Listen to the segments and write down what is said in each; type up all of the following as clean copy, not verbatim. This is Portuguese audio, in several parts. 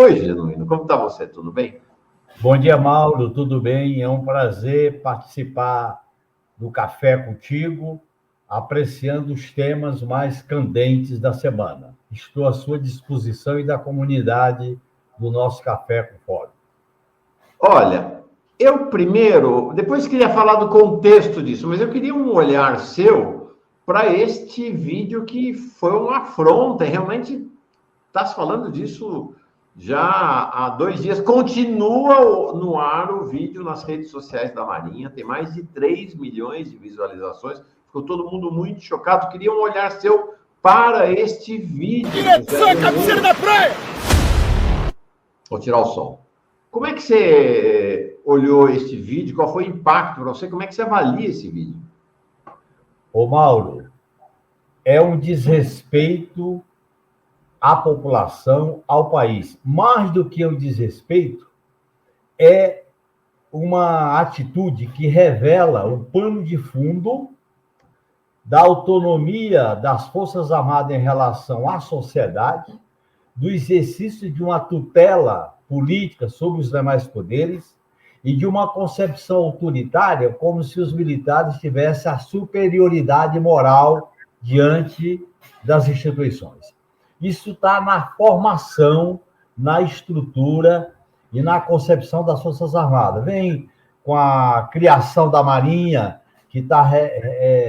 Oi, Genuíno, como está você? Tudo bem? Bom dia, Mauro, tudo bem? É um prazer participar do Café contigo, apreciando os temas mais candentes da semana. Estou à sua disposição e da comunidade do nosso Café com Fórum. Olha, eu primeiro, depois queria falar do contexto disso, mas eu queria um olhar seu para este vídeo que foi uma afronta, e realmente está se falando disso já há 2 dias. Continua no ar o vídeo nas redes sociais da Marinha, tem mais de 3 milhões de visualizações, ficou todo mundo muito chocado. Queria um olhar seu para este vídeo. Tira essa cabeceira da praia! Vou tirar o som. Como é que você olhou este vídeo? Qual foi o impacto para você? Como é que você avalia esse vídeo? Ô, Mauro, é um desrespeito à população, ao país. Mais do que um desrespeito, é uma atitude que revela o pano de fundo da autonomia das Forças Armadas em relação à sociedade, do exercício de uma tutela política sobre os demais poderes e de uma concepção autoritária, como se os militares tivessem a superioridade moral diante das instituições. Isso está na formação, na estrutura e na concepção das Forças Armadas. Vem com a criação da Marinha, que está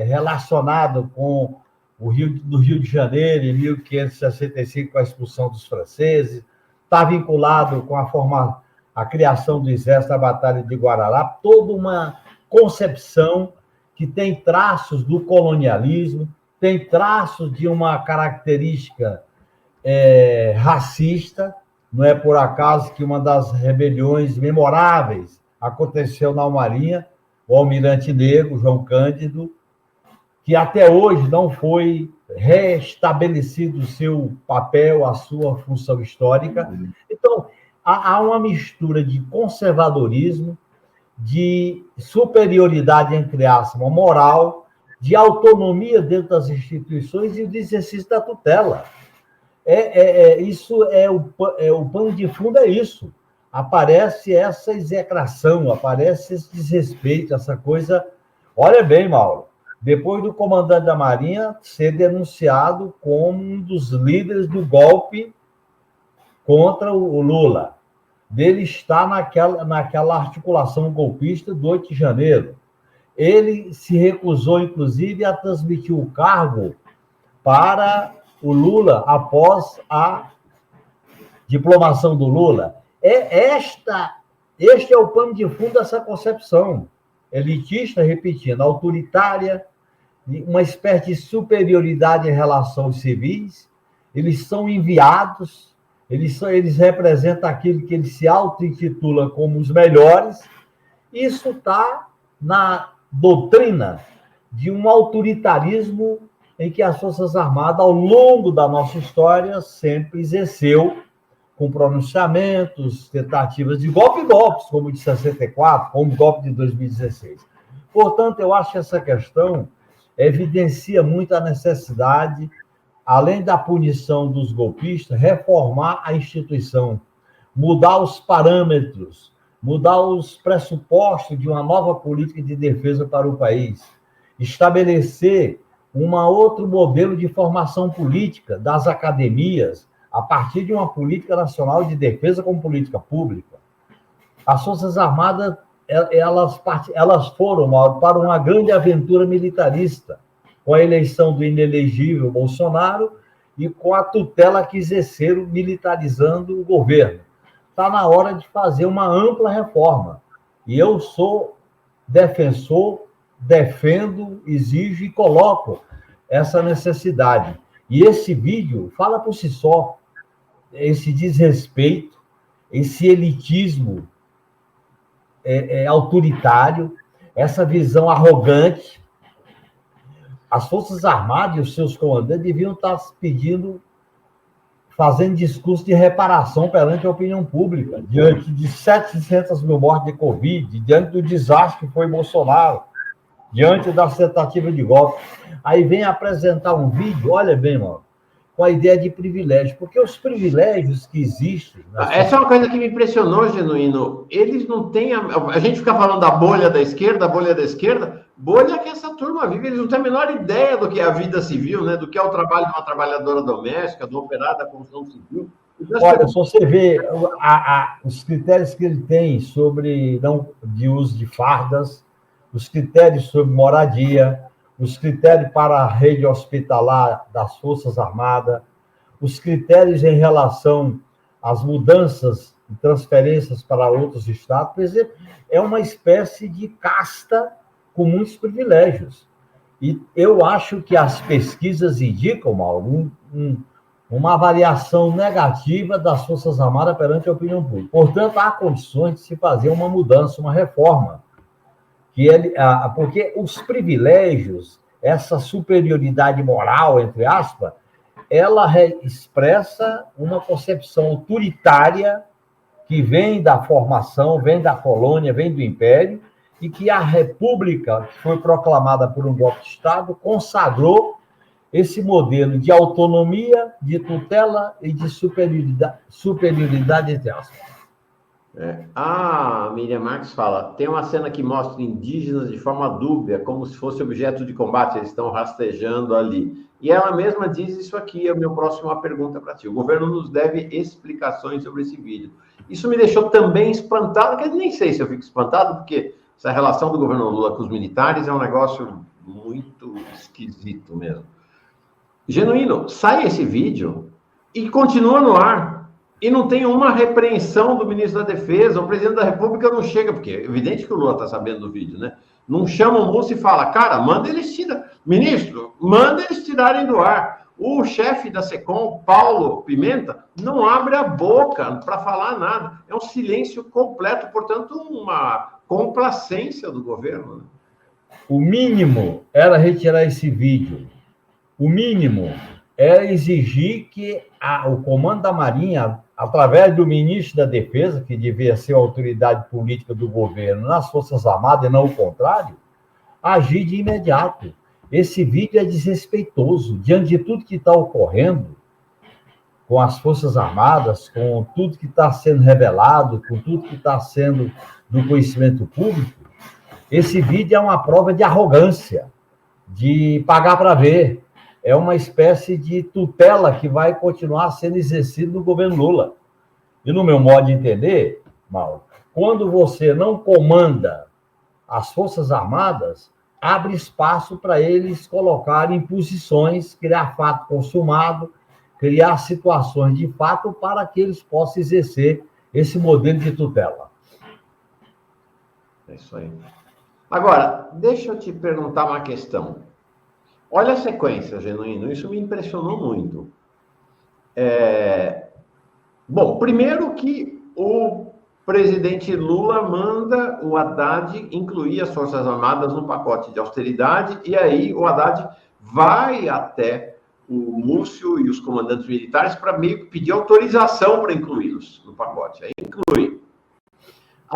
relacionado com o Rio de Janeiro, em 1565, com a expulsão dos franceses, está vinculado com a criação do Exército da Batalha de Guararapes, toda uma concepção que tem traços do colonialismo, tem traços de uma característica racista. Não é por acaso que uma das rebeliões memoráveis aconteceu na Marinha, o almirante negro, João Cândido, que até hoje não foi restabelecido o seu papel, a sua função histórica. Então, há uma mistura de conservadorismo, de superioridade, entre aspas, moral, de autonomia dentro das instituições e do exercício da tutela. Isso o pano de fundo é isso. Aparece essa execração, aparece esse desrespeito, essa coisa. Olha bem, Mauro, depois do comandante da Marinha ser denunciado como um dos líderes do golpe contra o Lula, dele estar naquela articulação golpista do 8 de janeiro. Ele se recusou, inclusive, a transmitir o cargo para o Lula após a diplomação do Lula. Este é o pano de fundo dessa concepção elitista, repetindo, autoritária, uma espécie de superioridade em relação aos civis. Eles são enviados, eles representam aquilo que eles se auto-intitulam como os melhores. Isso está na doutrina de um autoritarismo em que as Forças Armadas, ao longo da nossa história, sempre exerceu com pronunciamentos, tentativas de golpes, como o de 64, como o golpe de 2016. Portanto, eu acho que essa questão evidencia muito a necessidade, além da punição dos golpistas, reformar a instituição, mudar os parâmetros, mudar os pressupostos de uma nova política de defesa para o país, estabelecer um outro modelo de formação política das academias, a partir de uma política nacional de defesa como política pública. As Forças Armadas, elas foram, Mauro, para uma grande aventura militarista, com a eleição do inelegível Bolsonaro e com a tutela que exerceram militarizando o governo. Está na hora de fazer uma ampla reforma. E eu sou defensor, defendo, exijo e coloco essa necessidade. E esse vídeo fala por si só. Esse desrespeito, esse elitismo autoritário, essa visão arrogante. As Forças Armadas e os seus comandantes deviam estar fazendo discurso de reparação perante a opinião pública, diante de 700 mil mortes de Covid, diante do desastre que foi Bolsonaro, diante das tentativas de golpe. Aí vem apresentar um vídeo, olha bem, mano, com a ideia de privilégio, porque os privilégios que existem... Essa é uma coisa que me impressionou, Genuíno. Eles não têm... A gente fica falando da bolha da esquerda, bolha que essa turma vive, eles não têm a menor ideia do que é a vida civil, né? Do que é o trabalho de uma trabalhadora doméstica, do operário da construção civil. Olha, se você vê os critérios que ele tem sobre de uso de fardas, os critérios sobre moradia, os critérios para a rede hospitalar das Forças Armadas, os critérios em relação às mudanças e transferências para outros estados, por exemplo, é uma espécie de casta com muitos privilégios. E eu acho que as pesquisas indicam, Mauro, uma avaliação negativa das Forças Armadas perante a opinião pública. Portanto, há condições de se fazer uma mudança, uma reforma. Porque os privilégios, essa superioridade moral, entre aspas, ela expressa uma concepção autoritária que vem da formação, vem da colônia, vem do império, e que a República, que foi proclamada por um golpe de Estado, consagrou esse modelo de autonomia, de tutela e de superioridade, entre aspas. A Miriam Marques fala, tem uma cena que mostra indígenas de forma dúbia, como se fosse objeto de combate, eles estão rastejando ali. E ela mesma diz isso aqui, é a minha próxima pergunta para ti. O governo nos deve explicações sobre esse vídeo. Isso me deixou também espantado, que eu nem sei se eu fico espantado, porque essa relação do governo Lula com os militares é um negócio muito esquisito mesmo. Genuíno, sai esse vídeo e continua no ar. E não tem uma repreensão do ministro da Defesa, o presidente da República não chega, porque é evidente que o Lula está sabendo do vídeo, né? Não chama o moço e fala, cara, manda eles tirarem. Ministro, manda eles tirarem do ar. O chefe da SECOM, Paulo Pimenta, não abre a boca para falar nada. É um silêncio completo, portanto, uma complacência do governo. Né? O mínimo era retirar esse vídeo. O mínimo era exigir que o comando da Marinha, através do ministro da Defesa, que devia ser a autoridade política do governo nas Forças Armadas, e não o contrário, agir de imediato. Esse vídeo é desrespeitoso, diante de tudo que está ocorrendo com as Forças Armadas, com tudo que está sendo revelado, com tudo que está sendo do conhecimento público. Esse vídeo é uma prova de arrogância, de pagar para ver. É uma espécie de tutela que vai continuar sendo exercida no governo Lula. E no meu modo de entender, Mauro, quando você não comanda as Forças Armadas, abre espaço para eles colocarem posições, criar fato consumado, criar situações de fato para que eles possam exercer esse modelo de tutela. É isso aí. Agora, deixa eu te perguntar uma questão. Olha a sequência, Genuíno, isso me impressionou muito. Bom, primeiro que o presidente Lula manda o Haddad incluir as Forças Armadas no pacote de austeridade, e aí o Haddad vai até o Múcio e os comandantes militares para meio que pedir autorização para incluí-los no pacote. Aí inclui.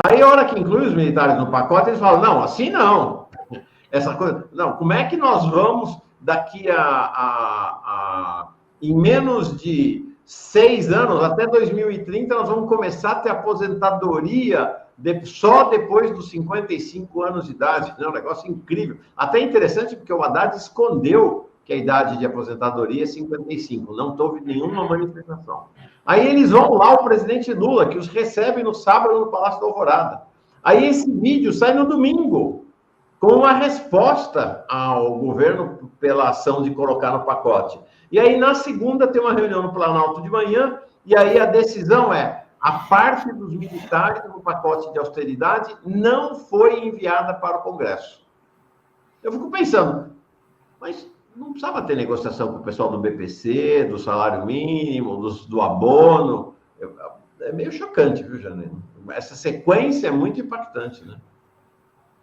Aí, a hora que inclui os militares no pacote, eles falam, não, assim não. Essa coisa, não, como é que nós vamos daqui em menos de 6 anos, até 2030, nós vamos começar a ter aposentadoria só depois dos 55 anos de idade. É um negócio incrível. Até interessante, porque o Haddad escondeu que a idade de aposentadoria é 55. Não houve nenhuma manifestação. Aí eles vão lá, o presidente Lula, que os recebe no sábado no Palácio da Alvorada. Aí esse vídeo sai no domingo, com uma resposta ao governo pela ação de colocar no pacote. E aí, na segunda, tem uma reunião no Planalto de manhã, e aí a decisão é, a parte dos militares no pacote de austeridade não foi enviada para o Congresso. Eu fico pensando, mas não precisava ter negociação com o pessoal do BPC, do salário mínimo, do abono. É meio chocante, viu, Janine? Essa sequência é muito impactante, né?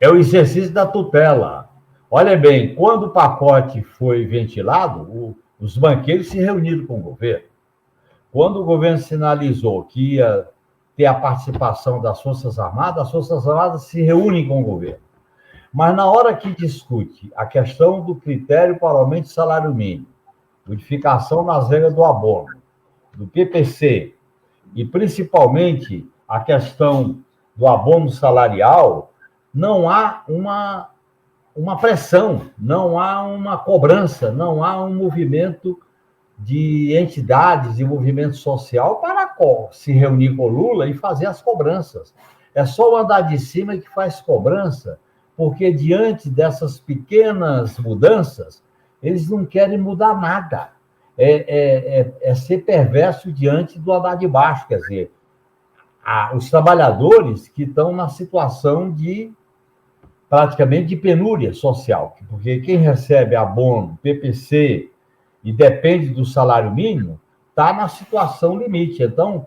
É o exercício da tutela. Olha bem, quando o pacote foi ventilado, os banqueiros se reuniram com o governo. Quando o governo sinalizou que ia ter a participação das Forças Armadas, as Forças Armadas se reúnem com o governo. Mas na hora que discute a questão do critério para o aumento do salário mínimo, modificação nas regras do abono, do PPC, e principalmente a questão do abono salarial, não há uma pressão, não há uma cobrança, não há um movimento de entidades e movimento social para se reunir com o Lula e fazer as cobranças. É só o andar de cima que faz cobrança, porque diante dessas pequenas mudanças, eles não querem mudar nada. É ser perverso diante do andar de baixo, quer dizer, os trabalhadores que estão na situação de praticamente de penúria social, porque quem recebe abono, PPC e depende do salário mínimo, está na situação limite. Então,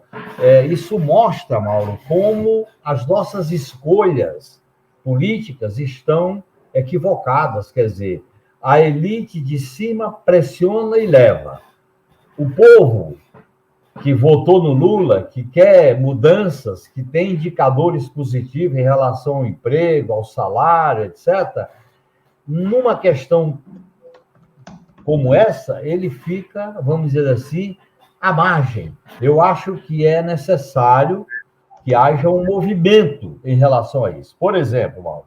isso mostra, Mauro, como as nossas escolhas políticas estão equivocadas, quer dizer, a elite de cima pressiona e leva. O povo que votou no Lula, que quer mudanças, que tem indicadores positivos em relação ao emprego, ao salário, etc., numa questão como essa, ele fica, vamos dizer assim, à margem. Eu acho que é necessário que haja um movimento em relação a isso. Por exemplo, Mauro,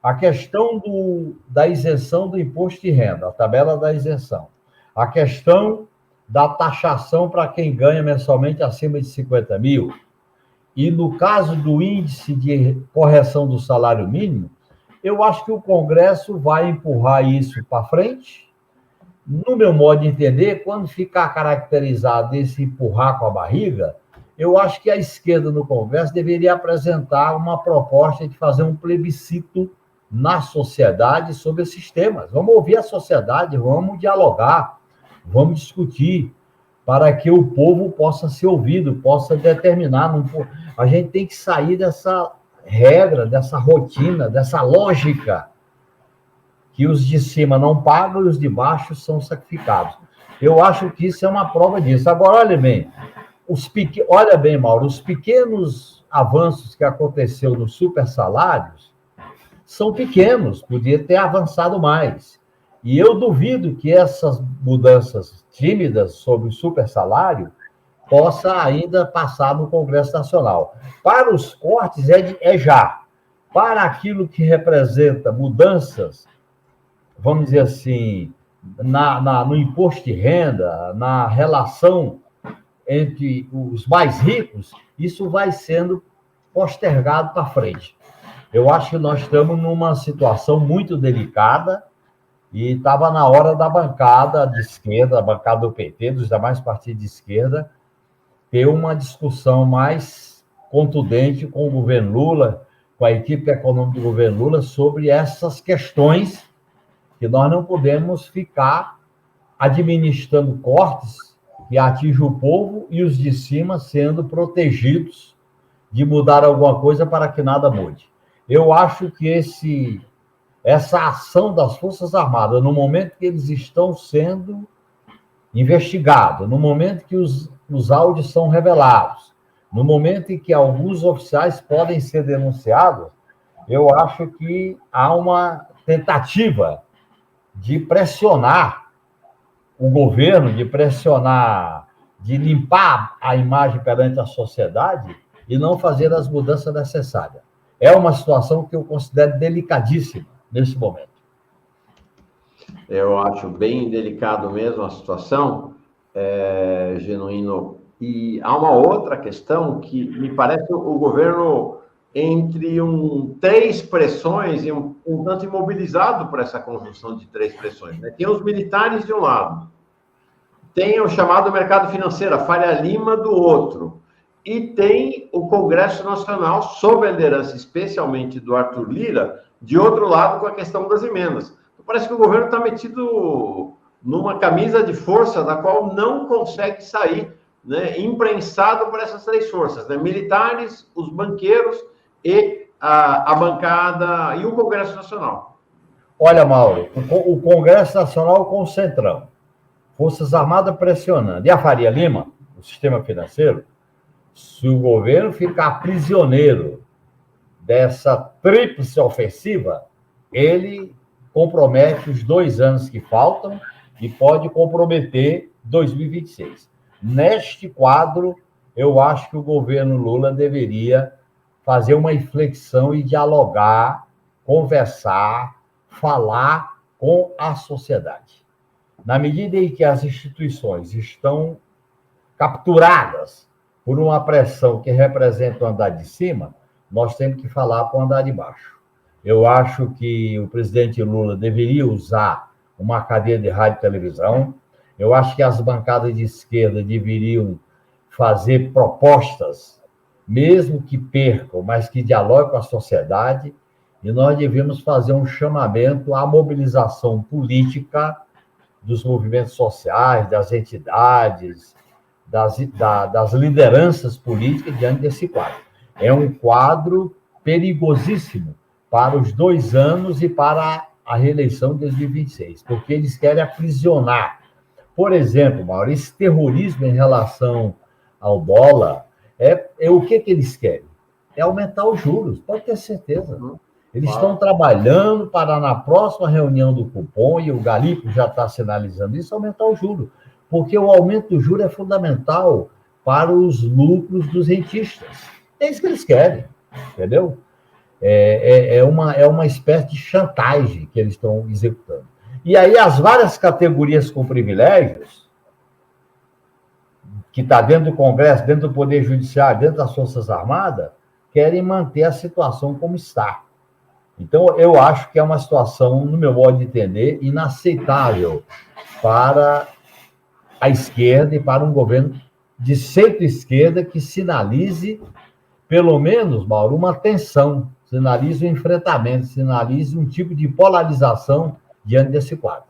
a questão da isenção do imposto de renda, a tabela da isenção, a questão da taxação para quem ganha mensalmente acima de 50 mil, e no caso do índice de correção do salário mínimo, eu acho que o Congresso vai empurrar isso para frente. No meu modo de entender, quando ficar caracterizado esse empurrar com a barriga, eu acho que a esquerda no Congresso deveria apresentar uma proposta de fazer um plebiscito na sociedade sobre esses temas. Vamos ouvir a sociedade, vamos dialogar, vamos discutir, para que o povo possa ser ouvido, possa determinar. A gente tem que sair dessa regra, dessa rotina, dessa lógica, que os de cima não pagam e os de baixo são sacrificados. Eu acho que isso é uma prova disso. Agora, olha bem, Mauro, os pequenos avanços que aconteceu nos super salários são pequenos, podia ter avançado mais. E eu duvido que essas mudanças tímidas sobre o super salário possa ainda passar no Congresso Nacional. Para os cortes é já. Para aquilo que representa mudanças, vamos dizer assim, no imposto de renda, na relação entre os mais ricos, isso vai sendo postergado para frente. Eu acho que nós estamos numa situação muito delicada e estava na hora da bancada de esquerda, a bancada do PT, dos demais partidos de esquerda, ter uma discussão mais contundente com o governo Lula, com a equipe econômica do governo Lula, sobre essas questões que nós não podemos ficar administrando cortes que atingem o povo e os de cima sendo protegidos de mudar alguma coisa para que nada mude. Eu acho que essa ação das Forças Armadas, no momento que eles estão sendo investigados, no momento que os áudios são revelados, no momento em que alguns oficiais podem ser denunciados, eu acho que há uma tentativa de pressionar o governo, de pressionar, de limpar a imagem perante a sociedade e não fazer as mudanças necessárias. É uma situação que eu considero delicadíssima nesse momento. Eu acho bem delicado mesmo a situação, Genuíno. E há uma outra questão que me parece o governo entre três pressões e um tanto imobilizado por essa conjunção de três pressões. Né? Tem os militares de um lado, tem o chamado mercado financeiro, a Faria Lima do outro, e tem o Congresso Nacional, sob a liderança especialmente do Arthur Lira, de outro lado com a questão das emendas. Então, parece que o governo está metido numa camisa de força da qual não consegue sair, né, imprensado por essas três forças, né? Militares, os banqueiros e a bancada e o Congresso Nacional. Olha, Mauro, o Congresso Nacional com o Centrão, Forças Armadas pressionando, e a Faria Lima, o sistema financeiro, se o governo ficar prisioneiro dessa tríplice ofensiva, ele compromete os 2 anos que faltam, e pode comprometer 2026. Neste quadro, eu acho que o governo Lula deveria fazer uma inflexão e dialogar, conversar, falar com a sociedade. Na medida em que as instituições estão capturadas por uma pressão que representa o andar de cima, nós temos que falar com o andar de baixo. Eu acho que o presidente Lula deveria usar uma cadeia de rádio e televisão. Eu acho que as bancadas de esquerda deveriam fazer propostas, mesmo que percam, mas que dialoguem com a sociedade, e nós devemos fazer um chamamento à mobilização política dos movimentos sociais, das entidades, das lideranças políticas diante desse quadro. É um quadro perigosíssimo para os 2 anos e para a reeleição de 2026, porque eles querem aprisionar. Por exemplo, Mauro, esse terrorismo em relação ao dólar, o que eles querem? É aumentar os juros, pode ter certeza. Eles estão trabalhando para, na próxima reunião do cupom, e o Galipo já está sinalizando isso, aumentar o juro. Porque o aumento do juro é fundamental para os lucros dos rentistas. É isso que eles querem, entendeu? É uma espécie de chantagem que eles estão executando. E aí as várias categorias com privilégios, que está dentro do Congresso, dentro do Poder Judiciário, dentro das Forças Armadas, querem manter a situação como está. Então, eu acho que é uma situação, no meu modo de entender, inaceitável para a esquerda e para um governo de centro-esquerda que sinalize, pelo menos, Mauro, uma tensão, sinalize um enfrentamento, sinalize um tipo de polarização diante desse quadro.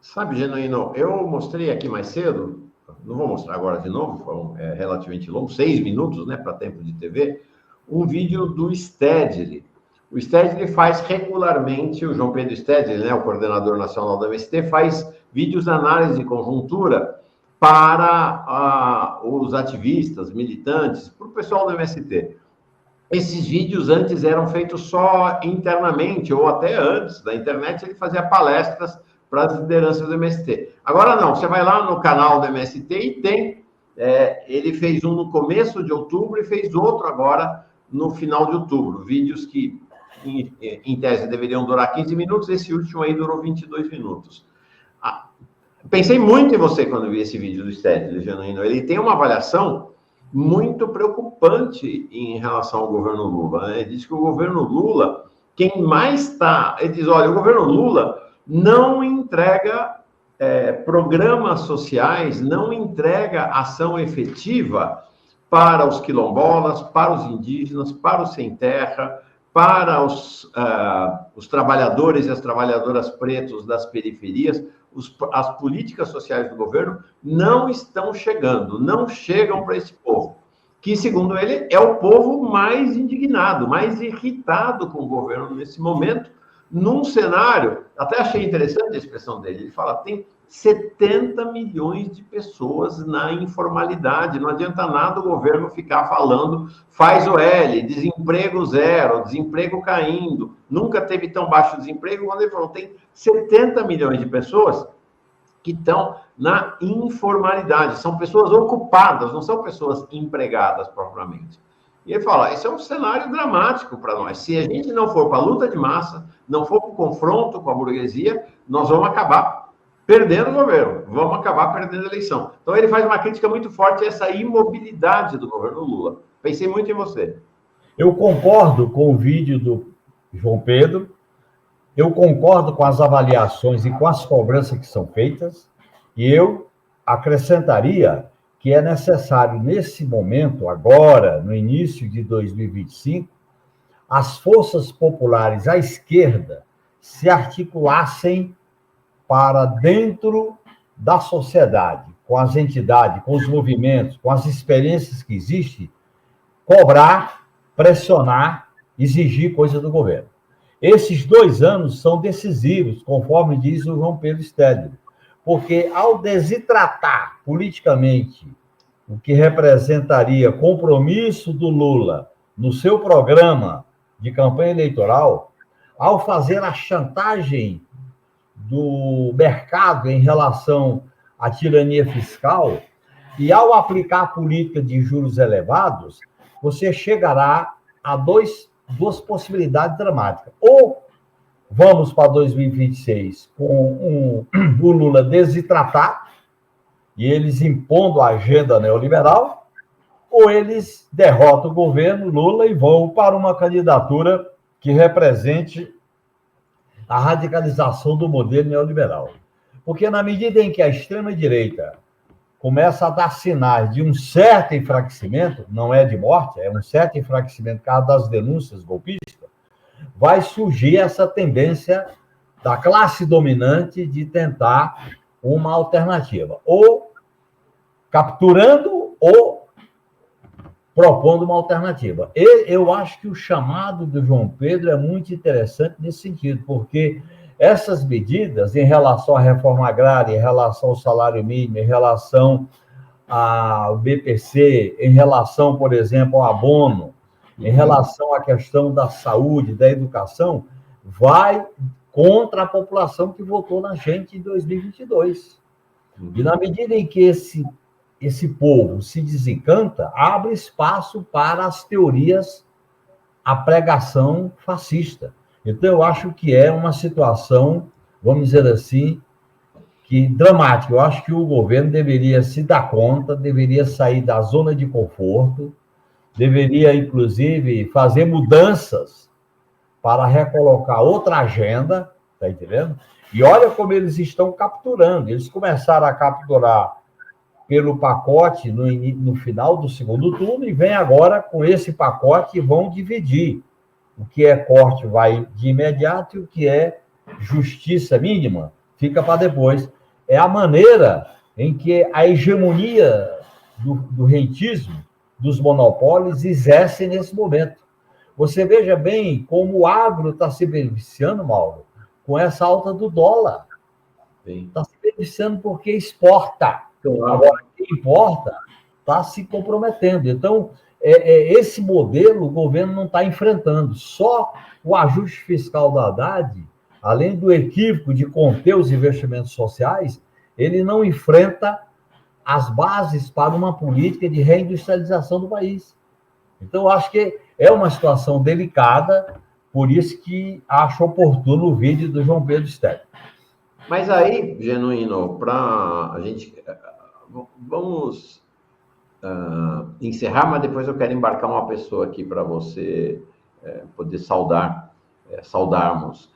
Sabe, Genuíno, eu mostrei aqui mais cedo, não vou mostrar agora de novo, foi relativamente longo, 6 minutos, né, para tempo de TV, um vídeo do Stedley. O Stedley faz regularmente, o João Pedro Stedley, né, o coordenador nacional da MST, faz vídeos de análise de conjuntura para os ativistas, militantes, para o pessoal do MST. Esses vídeos antes eram feitos só internamente, ou até antes da internet, ele fazia palestras para as lideranças do MST. Agora não, você vai lá no canal do MST e tem, ele fez um no começo de outubro e fez outro agora no final de outubro. Vídeos que, em tese, deveriam durar 15 minutos, esse último aí durou 22 minutos. Pensei muito em você quando vi esse vídeo do Stedley, Genuíno. Ele tem uma avaliação muito preocupante em relação ao governo Lula, né? Ele diz que o governo Lula, quem mais está... Ele diz, olha, o governo Lula não entrega programas sociais, não entrega ação efetiva para os quilombolas, para os indígenas, para os sem terra, para os trabalhadores e as trabalhadoras pretos das periferias. As políticas sociais do governo não estão chegando, não chegam para esse povo, que, segundo ele, é o povo mais indignado, mais irritado com o governo nesse momento, num cenário, até achei interessante a expressão dele, ele fala, tem 70 milhões de pessoas na informalidade, não adianta nada o governo ficar falando, faz o L, desemprego zero, desemprego caindo, nunca teve tão baixo desemprego, quando ele falou, tem 70 milhões de pessoas que estão na informalidade, são pessoas ocupadas, não são pessoas empregadas propriamente. E ele fala, esse é um cenário dramático para nós, se a gente não for para a luta de massa, não for para o confronto com a burguesia, nós vamos acabar perdendo o governo, vamos acabar perdendo a eleição. Então, ele faz uma crítica muito forte a essa imobilidade do governo Lula. Pensei muito em você. Eu concordo com o vídeo do João Pedro, eu concordo com as avaliações e com as cobranças que são feitas, e eu acrescentaria que é necessário, nesse momento, agora, no início de 2025, as forças populares à esquerda se articulassem para dentro da sociedade, com as entidades, com os movimentos, com as experiências que existem, cobrar, pressionar, exigir coisa do governo. Esses 2 anos são decisivos, conforme diz o João Pedro Stedley, porque ao desidratar politicamente o que representaria compromisso do Lula no seu programa de campanha eleitoral, ao fazer a chantagem do mercado em relação à tirania fiscal, e ao aplicar a política de juros elevados, você chegará a duas possibilidades dramáticas. Ou vamos para 2026 com o Lula desidratado, e eles impondo a agenda neoliberal, ou eles derrotam o governo Lula e vão para uma candidatura que represente a radicalização do modelo neoliberal. Porque na medida em que a extrema-direita começa a dar sinais de um certo enfraquecimento, não é de morte, é um certo enfraquecimento por causa das denúncias golpistas, vai surgir essa tendência da classe dominante de tentar uma alternativa, ou capturando ou propondo uma alternativa. Eu acho que o chamado do João Pedro é muito interessante nesse sentido, porque essas medidas em relação à reforma agrária, em relação ao salário mínimo, em relação ao BPC, em relação, por exemplo, ao abono, em relação à questão da saúde, da educação, vai contra a população que votou na gente em 2022. E na medida em que esse povo se desencanta, abre espaço para as teorias, a pregação fascista. Então, eu acho que é uma situação, vamos dizer assim, que dramática. Eu acho que o governo deveria se dar conta, deveria sair da zona de conforto, deveria, inclusive, fazer mudanças para recolocar outra agenda, está entendendo? E olha como eles estão capturando. Eles começaram a capturar pelo pacote no final do segundo turno e vem agora com esse pacote e vão dividir. O que é corte vai de imediato e o que é justiça mínima fica para depois. É a maneira em que a hegemonia do rentismo, dos monopólios, exerce nesse momento. Você veja bem como o agro está se beneficiando, Mauro, com essa alta do dólar. Está se beneficiando porque exporta. Agora, quem importa está se comprometendo. Então, esse modelo o governo não está enfrentando. Só o ajuste fiscal da Haddad, além do equívoco de conter os investimentos sociais, ele não enfrenta as bases para uma política de reindustrialização do país. Então, eu acho que é uma situação delicada, por isso que acho oportuno o vídeo do João Pedro Steg. Mas aí, Genuíno, para a gente... Vamos encerrar, mas depois eu quero embarcar uma pessoa aqui para você poder saudarmos.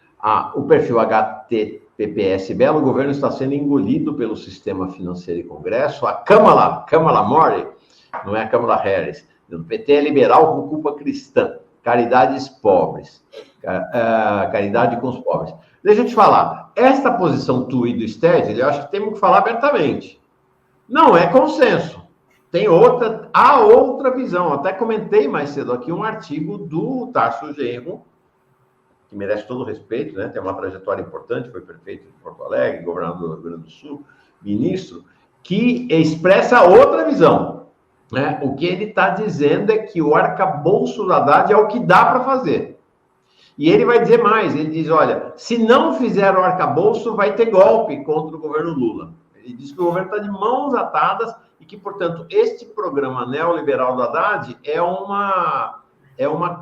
O perfil HTPPS Belo, o governo está sendo engolido pelo sistema financeiro e Congresso. A Kamala Mori, não é a Kamala Harris, do PT é liberal com culpa cristã, caridades pobres, caridade com os pobres. Deixa eu te falar, esta posição tua e do Stedley, eu acho que temos que falar abertamente. Não é consenso. Há outra visão. Até comentei mais cedo aqui um artigo do Tarso Genro, que merece todo o respeito, né? Tem uma trajetória importante, foi prefeito de Porto Alegre, governador do Rio Grande do Sul, ministro, que expressa outra visão. Né? O que ele está dizendo é que o arcabouço da Haddad é o que dá para fazer. E ele vai dizer mais, ele diz, olha, se não fizer o arcabouço, vai ter golpe contra o governo Lula. Ele diz que o governo está de mãos atadas e que, portanto, este programa neoliberal do Haddad é uma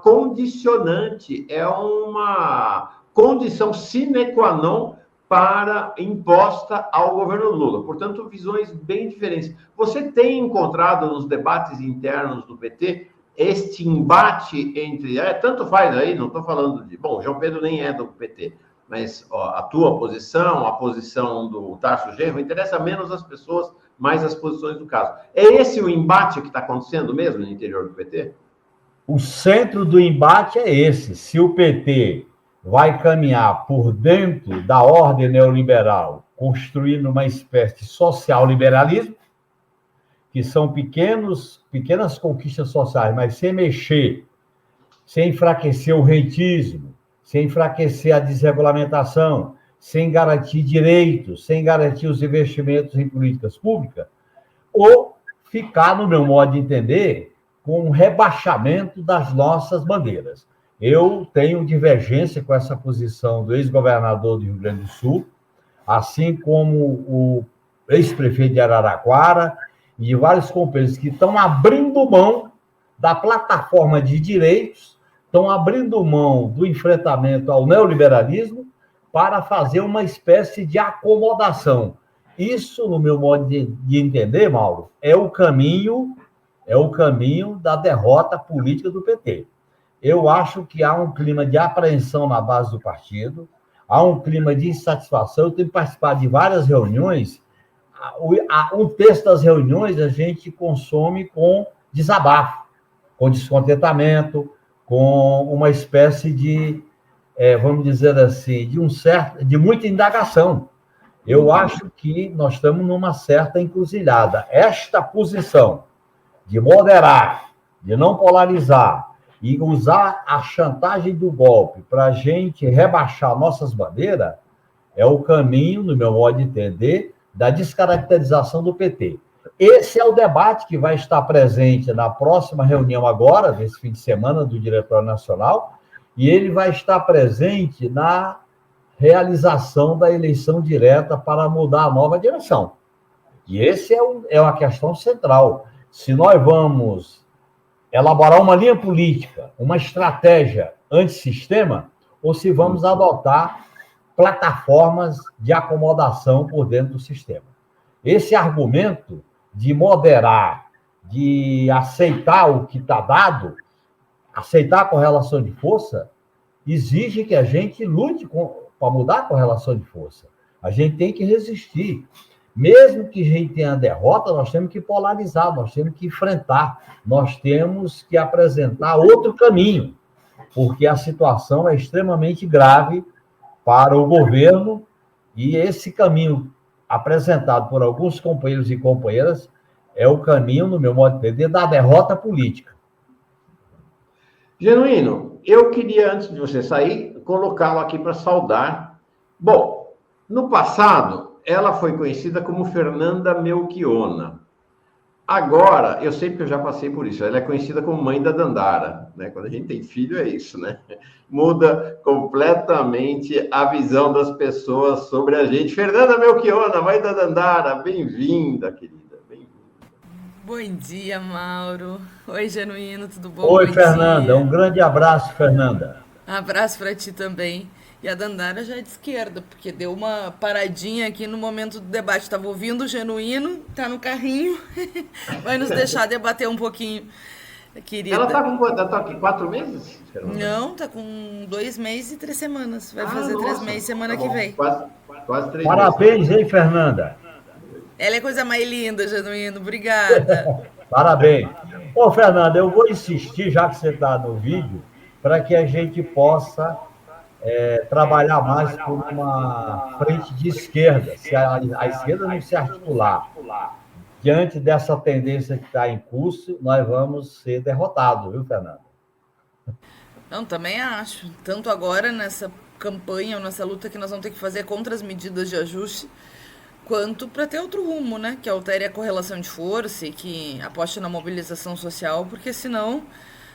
condicionante, é uma condição sine qua non para imposta ao governo Lula. Portanto, visões bem diferentes. Você tem encontrado nos debates internos do PT este embate entre... tanto faz aí, não estou falando de... Bom, João Pedro nem é do PT, mas a tua posição, a posição do Tarso Genro, interessa menos as pessoas, mais as posições do caso. É esse o embate que está acontecendo mesmo no interior do PT? O centro do embate é esse. Se o PT vai caminhar por dentro da ordem neoliberal, construindo uma espécie de social-liberalismo, que são pequenas conquistas sociais, mas sem mexer, sem enfraquecer o rentismo, sem enfraquecer a desregulamentação, sem garantir direitos, sem garantir os investimentos em políticas públicas, ou ficar, no meu modo de entender, com um rebaixamento das nossas bandeiras. Eu tenho divergência com essa posição do ex-governador do Rio Grande do Sul, assim como o ex-prefeito de Araraquara e de vários companheiros que estão abrindo mão da plataforma de direitos, estão abrindo mão do enfrentamento ao neoliberalismo para fazer uma espécie de acomodação. Isso, no meu modo de entender, Mauro, é o caminho da derrota política do PT. Eu acho que há um clima de apreensão na base do partido, há um clima de insatisfação. Eu tenho participado de várias reuniões. Um texto das reuniões a gente consome com desabafo, com descontentamento, com uma espécie de, vamos dizer assim, de muita indagação. Eu acho que nós estamos numa certa encruzilhada. Esta posição de moderar, de não polarizar e usar a chantagem do golpe para a gente rebaixar nossas bandeiras é o caminho, no meu modo de entender, da descaracterização do PT. Esse é o debate que vai estar presente na próxima reunião agora, nesse fim de semana, do Diretório Nacional, e ele vai estar presente na realização da eleição direta para mudar a nova direção. E esse é uma questão central. Se nós vamos elaborar uma linha política, uma estratégia antissistema, ou se vamos adotar plataformas de acomodação por dentro do sistema. Esse argumento de moderar, de aceitar o que está dado, aceitar a correlação de força, exige que a gente lute para mudar a correlação de força. A gente tem que resistir. Mesmo que a gente tenha derrota, nós temos que polarizar, nós temos que enfrentar, nós temos que apresentar outro caminho, porque a situação é extremamente grave para o governo e esse caminho apresentado por alguns companheiros e companheiras é o caminho, no meu modo de entender, da derrota política. Genuíno, eu queria, antes de você sair, colocá-lo aqui para saudar. Bom, no passado, ela foi conhecida como Fernanda Melchiona. Agora, eu sei porque eu já passei por isso, ela é conhecida como mãe da Dandara, né? Quando a gente tem filho é isso, né? Muda completamente a visão das pessoas sobre a gente. Fernanda Melchiona, mãe da Dandara, bem-vinda, querida, bem-vinda. Bom dia, Mauro. Oi, Genuíno, tudo bom? Oi, Bom Fernanda, dia. um grande abraço, Fernanda. Abraço para ti também. E a Dandara já é de esquerda, porque deu uma paradinha aqui no momento do debate. Estava ouvindo o Genuíno, tá no carrinho, vai nos deixar debater um pouquinho, querida. Ela está com quanto? Ela está aqui 4 meses? Fernanda? Não, tá com 2 meses e 3 semanas. Vai fazer 3 meses semana que vem. Quase 3 Parabéns, meses. hein, Fernanda? Ela é a coisa mais linda, Genuíno. Obrigada. Parabéns. Ô, Fernanda, eu vou insistir, já que você está no vídeo, para que a gente possa trabalhar mais por uma frente de esquerda. Se a esquerda não se articular diante dessa tendência que está em curso, nós vamos ser derrotados, viu, Fernanda? Não, também acho. Tanto agora nessa campanha, ou nessa luta que nós vamos ter que fazer contra as medidas de ajuste, quanto para ter outro rumo, né? Que altere a correlação de força e que aposte na mobilização social, porque senão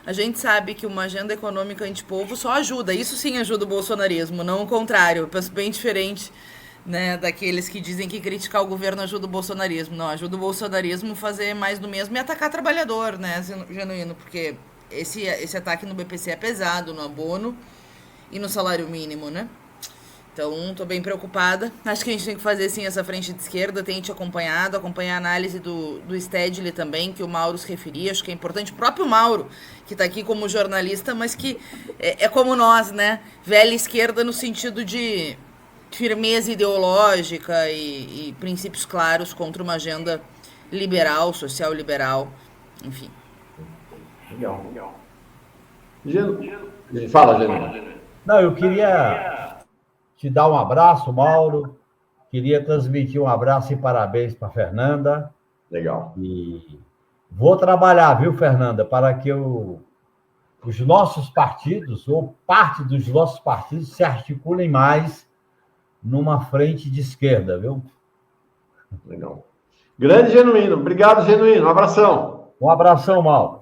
a gente sabe que uma agenda econômica antipovo só ajuda. Isso sim ajuda o bolsonarismo, não o contrário. Eu penso bem diferente, né, daqueles que dizem que criticar o governo ajuda o bolsonarismo. Não, ajuda o bolsonarismo a fazer mais do mesmo e atacar trabalhador, né, Genuíno? Porque esse ataque no BPC é pesado, no abono e no salário mínimo, né? Então, estou bem preocupada. Acho que a gente tem que fazer, sim, essa frente de esquerda. Tenho te acompanhado, acompanhar a análise do Stedley também, que o Mauro se referia. Acho que é importante. O próprio Mauro, que está aqui como jornalista, mas que é como nós, né? Velha esquerda no sentido de firmeza ideológica e princípios claros contra uma agenda liberal, social liberal, enfim. Legal. Fala, Geno. Não, eu queria te dar um abraço, Mauro. Queria transmitir um abraço e parabéns para a Fernanda. Legal. E vou trabalhar, viu, Fernanda, para que os nossos partidos, ou parte dos nossos partidos, se articulem mais numa frente de esquerda, viu? Legal. Grande Genuíno. Obrigado, Genuíno. Um abração. Um abração, Mauro.